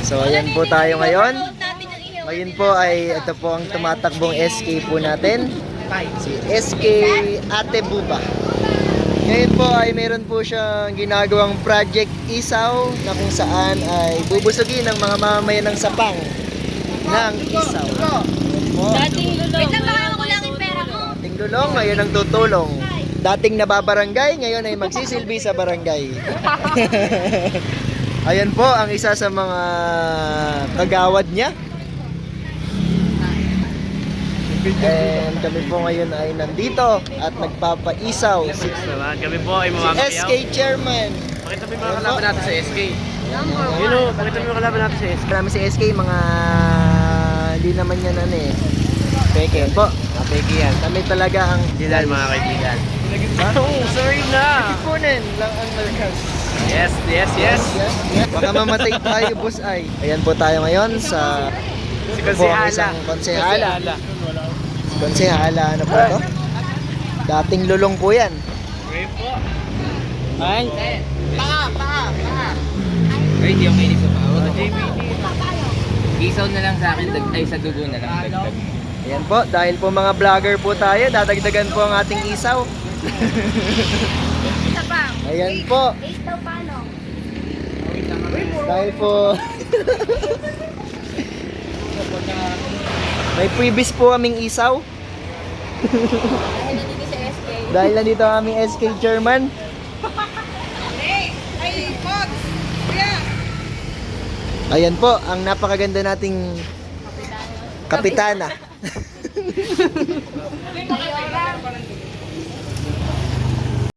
So ayan po tayo ngayon. Ngayon po ay ito po ang tumatakbong SK po natin. Si SK Ate Buba. Ngayon po ay meron po siyang ginagawang project isaw na kung saan ay bubusugin ng mga mamamayan ng Sapang ng isaw. Dating lulong. Wait lang, baka kulangin pera mo. Dating lulong, ngayon ang tutulong. Dating nababarangay, ngayon ay magsisilbi sa barangay. Ayan po ang isa sa mga kagawad niya. And kami po ngayon ay nandito at nagpapaisaw si Kami po ay mamamayaw. SK Chairman. Pakita mo yung mga kalaban natin sa SK. Yun o, pakita mo yung kalaban natin sa SK. Marami si SK, mga hindi naman yan ano eh. Peke yan po. Peki yan. Kami talaga ang Dilan mga kaibigan. Oh, sorry na. Ipunin lang ang malakas. Yes, yes, yes. Baka mamatay tayo, boss ay. Ayan po tayo ngayon sa Si po ang isang konsehala. Konsehala, ano po ito? Dating lulong po yan. Okay po. Ay. Ay, di ako mahilig sa pao. JBD. Isaw na lang sa akin, ay sa dugo na lang. Dagdag. Ayan po, dahil po mga vlogger po tayo, dadagdagan po ang ating isaw. Isa pa. Ayan po. 8 daw paano? Dahil po may previous po kaming isaw. Dahil nandito sa SK. Dahil nandito ang aming SK Chairman. Ayan po, ang napakaganda nating kapitana.